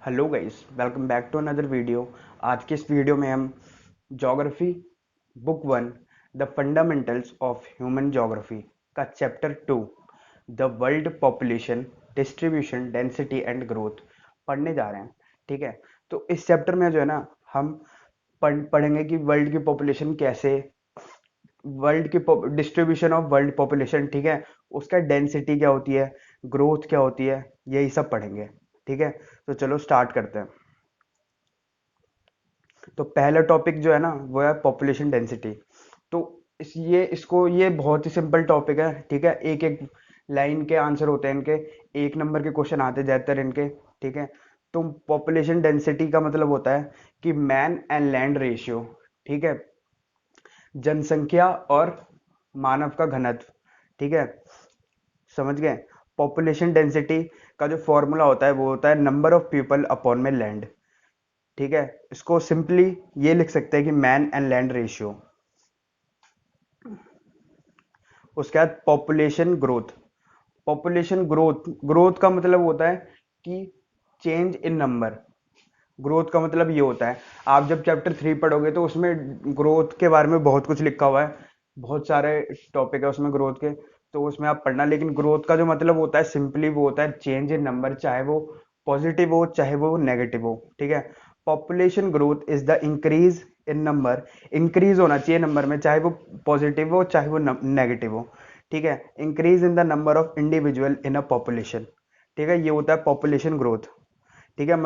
Hello guys, welcome back to another video. आज के इस वीडियो में हम geography book 1 the fundamentals of human geography का chapter 2 the world population distribution density and growth पढ़ने जा रहे हैं। ठीक है, तो इस चैप्टर में जो है ना हम पढ़ेंगे कि वर्ल्ड की पॉपुलेशन कैसे, वर्ल्ड की डिस्ट्रीब्यूशन ऑफ वर्ल्ड पॉपुलेशन, ठीक है, उसका डेंसिटी क्या होती है, ग्रोथ क्या होती है, यही सब पढ़ेंगे। ठीक है, तो चलो स्टार्ट करते हैं। तो पहला टॉपिक जो है ना वो है पॉपुलेशन डेंसिटी। तो ये बहुत ही सिंपल टॉपिक है। ठीक है, एक एक लाइन के आंसर होते हैं इनके, एक नंबर के क्वेश्चन आते हैं ज्यादातर इनके। ठीक है, तो पॉपुलेशन डेंसिटी का मतलब होता है कि मैन एंड लैंड रेशियो। ठीक है, जनसंख्या और मानव का घनत्व। ठीक है, समझ गए। पॉपुलेशन डेंसिटी का जो फॉर्मूला होता है वो होता है नंबर ऑफ पीपल अपॉन में लैंड। ठीक है, इसको सिंपली ये लिख सकते हैं कि मैन एंड लैंड रेशियो। उसके बाद population growth. Population growth, growth का मतलब होता है कि चेंज इन नंबर। ग्रोथ का मतलब ये होता है, आप जब चैप्टर 3 पढ़ोगे तो उसमें ग्रोथ के बारे में बहुत कुछ लिखा हुआ है, बहुत सारे टॉपिक है उसमें ग्रोथ के, तो उसमें आप पढ़ना। लेकिन ग्रोथ का जो मतलब होता है सिंपली वो होता है चेंज इन नंबर, चाहे वो पॉजिटिव हो चाहे वो नेगेटिव हो। ठीक है, population growth is the increase in number. Increase होना चाहिए नंबर में, चाहे वो पॉजिटिव हो चाहे वो नेगेटिव हो। ठीक है, increase in the number of individual in a population. ठीक है, ये होता है पॉपुलेशन ग्रोथ। ठीक है,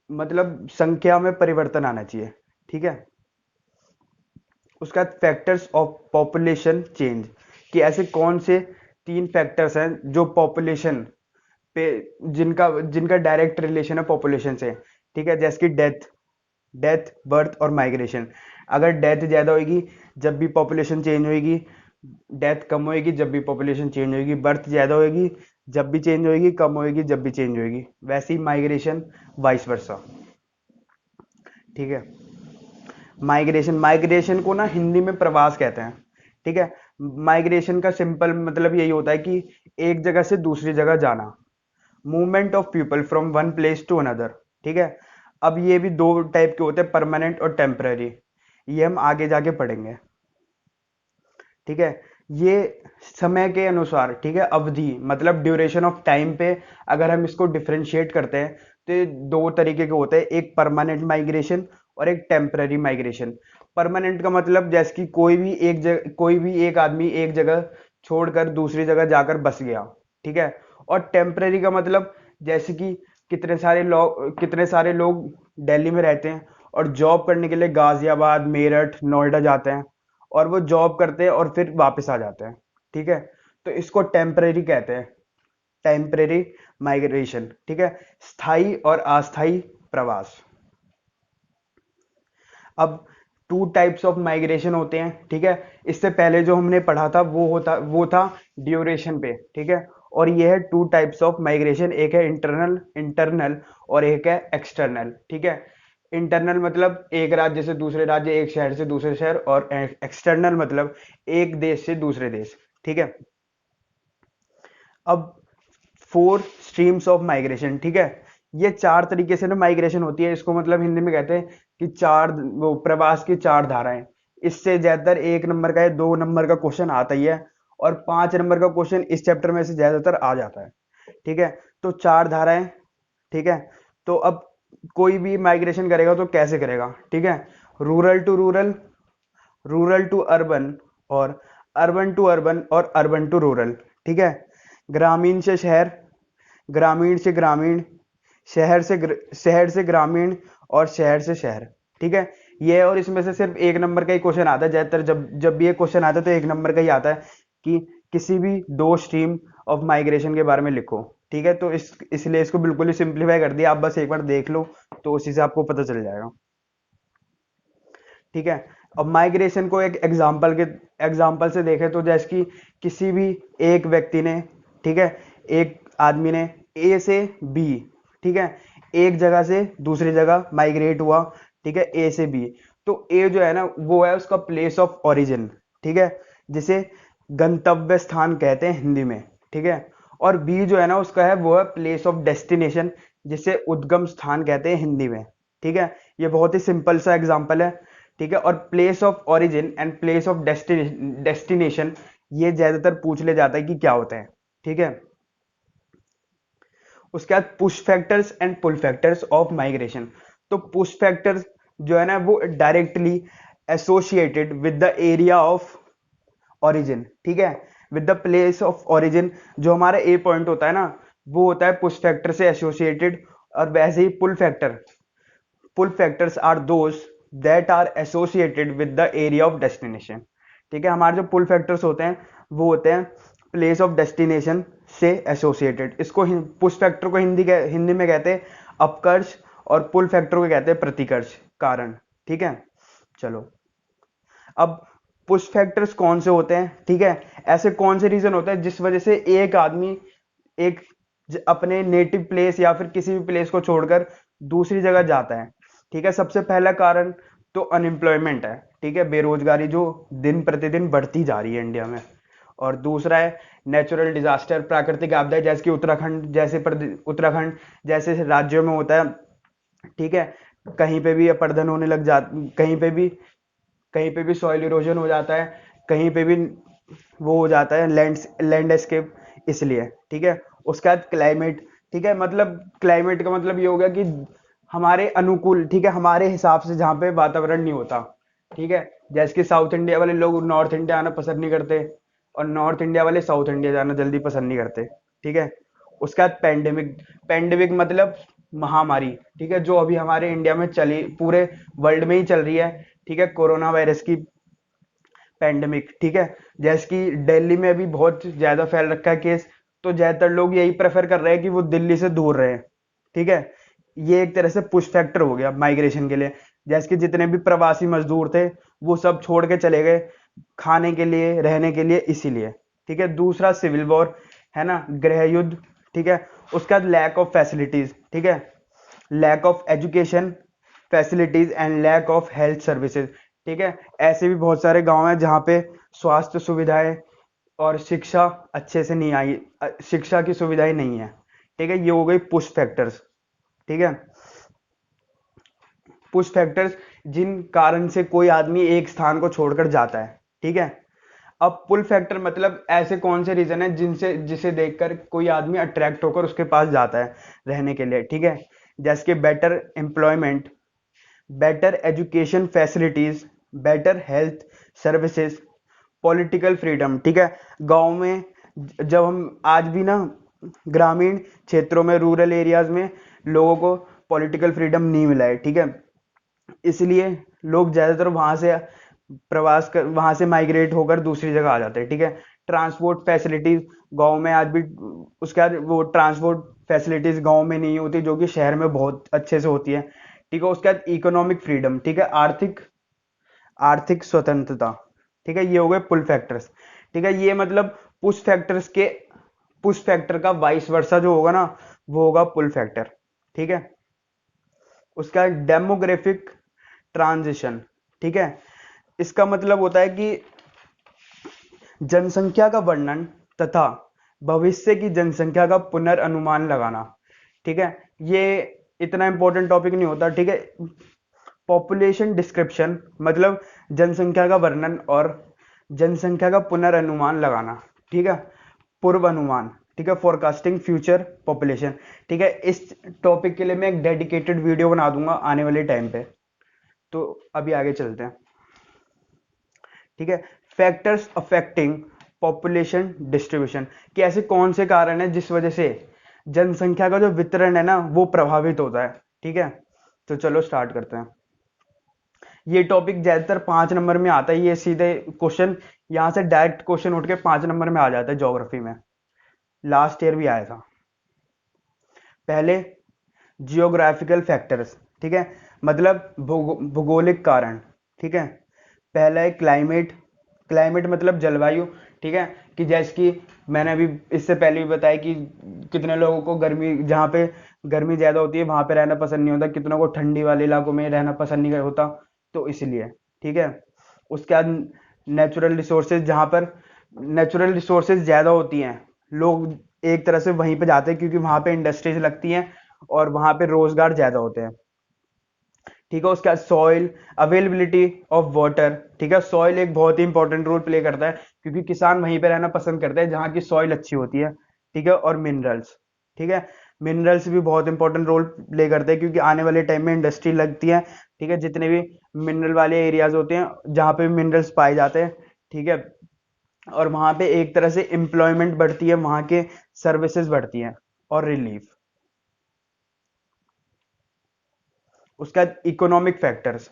मतलब संख्या में परिवर्तन आना चाहिए। ठीक है, उसका फैक्टर्स ऑफ पॉपुलेशन चेंज, कि ऐसे कौन से 3 फैक्टर्स हैं जो पॉपुलेशन पे, जिनका जिनका डायरेक्ट रिलेशन है पॉपुलेशन से। ठीक है, जैसे कि डेथ, बर्थ और माइग्रेशन। अगर डेथ ज्यादा होगी जब भी पॉपुलेशन चेंज होगी, डेथ कम होगी जब भी पॉपुलेशन चेंज होगी, बर्थ ज्यादा होगी जब भी चेंज होगी, कम होगी जब भी चेंज होगी, वैसे ही माइग्रेशन, वाइस वर्सा। ठीक है, माइग्रेशन, माइग्रेशन को ना हिंदी में प्रवास कहते हैं। ठीक है, माइग्रेशन का सिंपल मतलब यही होता है कि एक जगह से दूसरी जगह जाना, movement of people from one place to another. ठीक है, अब ये भी दो टाइप के होते हैं, परमानेंट और टेम्पररी। ये हम आगे जाके पढ़ेंगे। ठीक है, ये समय के अनुसार, ठीक है, अवधि मतलब ड्यूरेशन ऑफ टाइम पे अगर हम इसको डिफरेंशिएट करते हैं तो ये दो तरीके के होते हैं, एक परमानेंट माइग्रेशन और एक टेम्पररी माइग्रेशन। परमानेंट का मतलब जैसे कि कोई भी एक आदमी एक जगह छोड़कर दूसरी जगह जाकर बस गया। ठीक है, और टेम्पररी का मतलब जैसे कि कितने सारे लोग दिल्ली में रहते हैं और जॉब करने के लिए गाजियाबाद, मेरठ, नोएडा जाते हैं, और वो जॉब करते हैं और फिर वापस आ जाते हैं। ठीक है, तो इसको टेम्परेरी कहते हैं, टेम्परेरी माइग्रेशन। ठीक है, स्थायी और अस्थायी प्रवास। अब टू टाइप्स ऑफ माइग्रेशन होते हैं। ठीक है, इससे पहले जो हमने पढ़ा था वो था ड्यूरेशन पे। ठीक है, और ये है टू टाइप्स ऑफ माइग्रेशन, एक है इंटरनल इंटरनल और एक है एक्सटर्नल। ठीक है, इंटरनल मतलब एक राज्य से दूसरे राज्य, एक शहर से दूसरे शहर, और एक्सटर्नल मतलब एक देश से दूसरे देश। ठीक है, अब 4 स्ट्रीम्स ऑफ माइग्रेशन। ठीक है, ये 4 तरीके से ना माइग्रेशन होती है, इसको मतलब हिंदी में कहते हैं कि चार, वो प्रवास की 4 धाराएं। इससे ज्यादातर 1 नंबर का या 2 नंबर का क्वेश्चन आता ही है, और 5 नंबर का क्वेश्चन इस चैप्टर में से ज्यादातर आ जाता है। ठीक है, तो 4 धाराएं। ठीक है, तो अब कोई भी माइग्रेशन करेगा तो कैसे करेगा। ठीक है, rural to rural, rural to urban, और अर्बन टू अर्बन, और अर्बन टू रूरल। ठीक है, ग्रामीण से शहर, ग्रामीण से ग्रामीण, शहर से ग्रामीण, और शहर से शहर। ठीक है, ये, और इसमें से सिर्फ 1 नंबर का ही क्वेश्चन आता है ज्यादातर, जब जब भी ये क्वेश्चन आता है तो 1 नंबर का ही आता है कि किसी भी 2 स्ट्रीम ऑफ माइग्रेशन के बारे में लिखो। ठीक है, तो इसलिए इसको बिल्कुल ही सिंप्लीफाई कर दिया, आप बस एक बार देख लो तो उसी से आपको पता चल जाएगा। ठीक है, अब माइग्रेशन को एक एग्जाम्पल से देखें तो जैसे कि किसी भी एक व्यक्ति ने, ठीक है, एक आदमी ने ए से बी, ठीक है, एक जगह से दूसरी जगह माइग्रेट हुआ। ठीक है, ए से बी, तो ए जो है ना वो है उसका प्लेस ऑफ ओरिजिन। ठीक है, जिसे गंतव्य स्थान कहते हैं हिंदी में। ठीक है, और बी जो है ना उसका है वो है प्लेस ऑफ डेस्टिनेशन, जिसे उद्गम स्थान कहते हैं हिंदी में। ठीक है, ये बहुत ही सिंपल सा एग्जांपल है। ठीक है, और place of origin and place of destination ये ज्यादातर पूछ ले जाता है कि क्या होता है। ठीक है, उसके बाद push factors and pull factors of migration. तो पुश फैक्टर्स जो है ना वो directly associated with the area of origin. ठीक है, with the place of origin, जो हमारा ए पॉइंट होता है ना वो होता है पुश फैक्टर से एसोसिएटेड। और वैसे ही pull factors are those that are associated with the area of destination. ठीक है, हमारे जो पुल फैक्टर्स होते हैं वो होते हैं प्लेस ऑफ डेस्टिनेशन से एसोसिएटेड। इसको पुश फैक्टर को हिंदी में कहते हैं अपकर्ष, और पुल फैक्टर को कहते हैं प्रतिकर्ष, कारण। ठीक है, चलो अब पुश फैक्टर्स कौन से होते हैं। ठीक है, ऐसे कौन से रीजन होते हैं जिस वजह से एक आदमी एक अपने नेटिव प्लेस या फिर किसी भी प्लेस को छोड़कर दूसरी जगह जाता है। ठीक है, सबसे पहला कारण तो अनएम्प्लॉयमेंट है। ठीक है, बेरोजगारी जो दिन प्रतिदिन बढ़ती जा रही है इंडिया में। और दूसरा है नेचुरल डिजास्टर, प्राकृतिक आपदाएं, जैसे कि उत्तराखंड जैसे राज्यों में होता है। ठीक है, कहीं पे भी अपरदन होने लग जा, कहीं पे भी सॉइल इरोजन हो जाता है, कहीं पे भी वो हो जाता है लैंडस्केप, इसलिए। ठीक है, उसके बाद क्लाइमेट। ठीक है, मतलब क्लाइमेट का मतलब ये हो गया कि हमारे अनुकूल, ठीक है, हमारे हिसाब से जहाँ पे वातावरण नहीं होता। ठीक है, जैसे कि साउथ इंडिया वाले लोग नॉर्थ इंडिया आना पसंद नहीं करते, और नॉर्थ इंडिया वाले साउथ इंडिया जाना जल्दी पसंद नहीं करते। ठीक है, उसके बाद पेंडेमिक। पेंडेमिक मतलब महामारी। ठीक है, जो अभी हमारे इंडिया में चली, पूरे वर्ल्ड में ही चल रही है। ठीक है, कोरोना वायरस की पेंडेमिक। ठीक है, जैसे कि दिल्ली में अभी बहुत ज्यादा फैल रखा है केस, तो ज्यादातर लोग यही प्रेफर कर रहे हैं कि वो दिल्ली से दूर रहे। ठीक है, ये एक तरह से पुश फैक्टर हो गया माइग्रेशन के लिए। जैसे कि जितने भी प्रवासी मजदूर थे वो सब छोड़ के चले गए, खाने के लिए, रहने के लिए, इसीलिए। ठीक है, दूसरा सिविल वॉर है ना, गृह युद्ध। ठीक है, उसके बाद लैक ऑफ फैसिलिटीज। ठीक है, lack of education facilities and lack of health services. ठीक है, ऐसे भी बहुत सारे गांव हैं जहाँ पे स्वास्थ्य सुविधाएं और शिक्षा अच्छे से नहीं आई, शिक्षा की सुविधाएं नहीं है। ठीक है, ये हो गई पुश फैक्टर्स। ठीक है, पुश फैक्टर्स जिन कारण से कोई आदमी एक स्थान को छोड़कर जाता है। ठीक है, अब पुल फैक्टर मतलब ऐसे कौन से रीजन है जिसे देखकर कोई आदमी अट्रैक्ट होकर उसके पास जाता है रहने के लिए। ठीक है, जैसे कि better employment, better education facilities, better health services, political freedom. ठीक है, गांव में जब हम आज भी ना ग्रामीण क्षेत्रों में, रूरल एरियाज में लोगों को पॉलिटिकल फ्रीडम नहीं मिला है। ठीक है, इसलिए लोग ज्यादातर वहां से माइग्रेट होकर दूसरी जगह आ जाते हैं। ठीक है, ट्रांसपोर्ट फैसिलिटीज गांव में आज भी, उसके बाद वो ट्रांसपोर्ट फैसिलिटीज गांव में नहीं होती जो कि शहर में बहुत अच्छे से होती है। ठीक है, उसके बाद इकोनॉमिक फ्रीडम। ठीक है, आर्थिक आर्थिक स्वतंत्रता। ठीक है, ये हो गए पुल फैक्टर्स। ठीक है, ये मतलब पुश फैक्टर का वाइस वर्सा जो होगा ना वो होगा पुल फैक्टर। ठीक है, उसका डेमोग्राफिक ट्रांजिशन। ठीक है, इसका मतलब होता है कि जनसंख्या का वर्णन तथा भविष्य की जनसंख्या का पुनर्अनुमान लगाना। ठीक है, ये इतना इंपॉर्टेंट टॉपिक नहीं होता। ठीक है, पॉपुलेशन डिस्क्रिप्शन मतलब जनसंख्या का वर्णन और जनसंख्या का पुनर्अनुमान लगाना। ठीक है, पूर्व अनुमान। ठीक है, फोरकास्टिंग फ्यूचर पॉपुलेशन। ठीक है, इस टॉपिक के लिए मैं एक डेडिकेटेड वीडियो बना दूंगा आने वाले टाइम पे। तो अभी आगे चलते हैं। ठीक है, फैक्टर्स अफेक्टिंग पॉपुलेशन डिस्ट्रीब्यूशन, कि ऐसे कौन से कारण है जिस वजह से जनसंख्या का जो वितरण है ना वो प्रभावित होता है। ठीक है, तो चलो स्टार्ट करते हैं। ये टॉपिक ज्यादातर 5 नंबर में आता है, ये सीधे क्वेश्चन यहां से डायरेक्ट क्वेश्चन उठ के 5 नंबर में आ जाता है ज्योग्राफी में, लास्ट ईयर भी आया था। पहले जियोग्राफिकल फैक्टर्स। ठीक है, मतलब भूगोलिक कारण। ठीक है, पहला है क्लाइमेट। क्लाइमेट मतलब जलवायु। ठीक है, कि जैसे कि मैंने अभी इससे पहले भी बताया कि कितने लोगों को गर्मी, जहाँ पे गर्मी ज्यादा होती है वहां पे रहना पसंद नहीं होता, कितनों को ठंडी वाले इलाकों में रहना पसंद नहीं होता, तो इसलिए। ठीक है, उसके बाद नेचुरल रिसोर्सेज, जहाँ पर नेचुरल रिसोर्सेज ज्यादा होती हैं, लोग एक तरह से वहीं पे जाते हैं क्योंकि वहां पे इंडस्ट्रीज लगती हैं और वहां पे रोजगार ज्यादा होते हैं। ठीक है, उसके बाद सॉइल अवेलेबिलिटी ऑफ वाटर। ठीक है, सॉइल एक बहुत ही इंपॉर्टेंट रोल प्ले करता है, क्योंकि किसान वहीं पे रहना पसंद करते हैं जहाँ की सॉइल अच्छी होती है। ठीक है, और मिनरल्स। ठीक है, मिनरल्स भी बहुत इंपॉर्टेंट रोल प्ले करते हैं, क्योंकि आने वाले टाइम में इंडस्ट्री लगती है। ठीक है, जितने भी मिनरल वाले एरियाज होते हैं जहाँ पे मिनरल्स पाए जाते हैं। ठीक है, और वहां पे एक तरह से एम्प्लॉयमेंट बढ़ती है, वहां के सर्विसेज बढ़ती हैं और रिलीफ। उसके बाद इकोनॉमिक फैक्टर्स।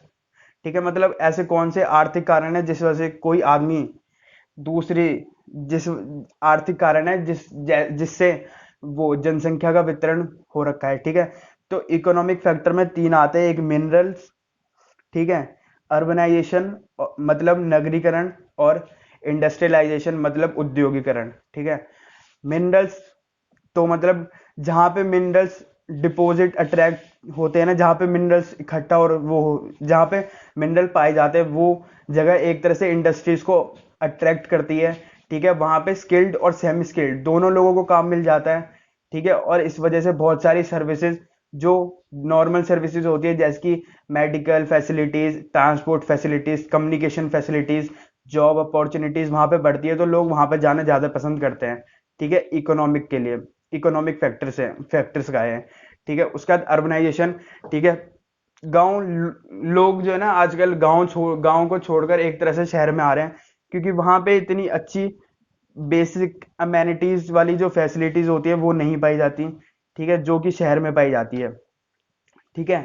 ठीक है, मतलब ऐसे कौन से आर्थिक कारण है जिस वजह से कोई आदमी दूसरी जिस आर्थिक कारण है जिससे वो जनसंख्या का वितरण हो रखा है। ठीक है, तो इकोनॉमिक फैक्टर में तीन आते हैं, एक मिनरल्स। ठीक है, अर्बनाइजेशन मतलब नगरीकरण, और इंडस्ट्रियलाइजेशन मतलब उद्योगीकरण। ठीक है, मिनरल्स तो मतलब जहाँ पे मिनरल्स डिपॉजिट अट्रैक्ट होते हैं ना, जहाँ पे मिनरल्स इकट्ठा और वो जहाँ पे मिनरल पाए जाते हैं, वो जगह एक तरह से इंडस्ट्रीज को अट्रैक्ट करती है। ठीक है, वहाँ पे स्किल्ड और सेमी स्किल्ड दोनों लोगों को काम मिल जाता है। ठीक है, और इस वजह से बहुत सारी सर्विसेज जो नॉर्मल सर्विसेज होती है, जैसे कि medical facilities, transport facilities, communication facilities, job opportunities वहाँ पे बढ़ती है, तो लोग वहाँ पे जाना ज़्यादा पसंद करते हैं। ठीक है, इकोनॉमिक के लिए इकोनॉमिक फैक्टर्स का है। ठीक है, उसके बाद अर्बनाइजेशन। ठीक है, गांव लोग जो है ना आजकल गांव को छोड़कर एक तरह से शहर में आ रहे हैं, क्योंकि वहां पे इतनी अच्छी बेसिक अमेनिटीज वाली जो फैसिलिटीज होती है वो नहीं पाई जाती। ठीक है, जो कि शहर में पाई जाती है। ठीक है,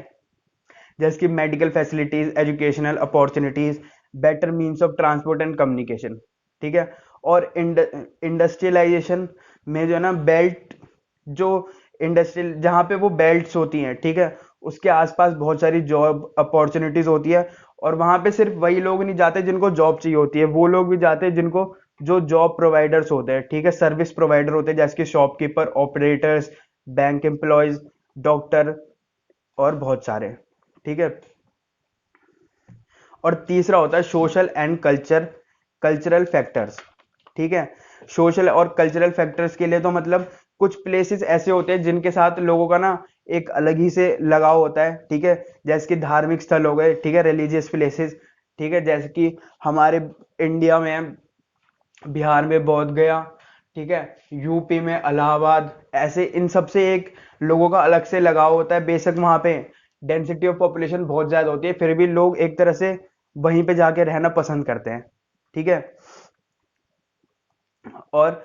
जैसे कि medical facilities, educational opportunities, better means of transport and communication. ठीक है, और इंडस्ट्रियलाइजेशन में जो है ना बेल्ट, जो इंडस्ट्रियल जहाँ पे वो बेल्ट्स होती हैं। ठीक है, उसके आसपास बहुत सारी जॉब अपॉर्चुनिटीज होती है, और वहां पे सिर्फ वही लोग नहीं जाते जिनको जॉब चाहिए होती है, वो लोग भी जाते हैं जिनको जो जॉब प्रोवाइडर्स होते हैं। ठीक है, सर्विस प्रोवाइडर होते हैं, जैसे कि shopkeeper, operators, bank employees, doctor, और बहुत सारे। ठीक है, और तीसरा होता है सोशल एंड कल्चरल फैक्टर्स। ठीक है, सोशल और कल्चरल फैक्टर्स के लिए तो मतलब कुछ प्लेसेस ऐसे होते हैं जिनके साथ लोगों का ना एक अलग ही से लगाव होता है। ठीक है, जैसे कि धार्मिक स्थल हो गए। ठीक है, रिलीजियस प्लेसेस। ठीक है, जैसे कि हमारे इंडिया में बिहार में बोध गया। ठीक है, यूपी में इलाहाबाद, ऐसे इन सब से एक लोगों का अलग से लगाव होता है। बेशक वहां पे डेंसिटी ऑफ पॉपुलेशन बहुत ज्यादा होती है, फिर भी लोग एक तरह से वहीं पे जाके रहना पसंद करते हैं। ठीक है, और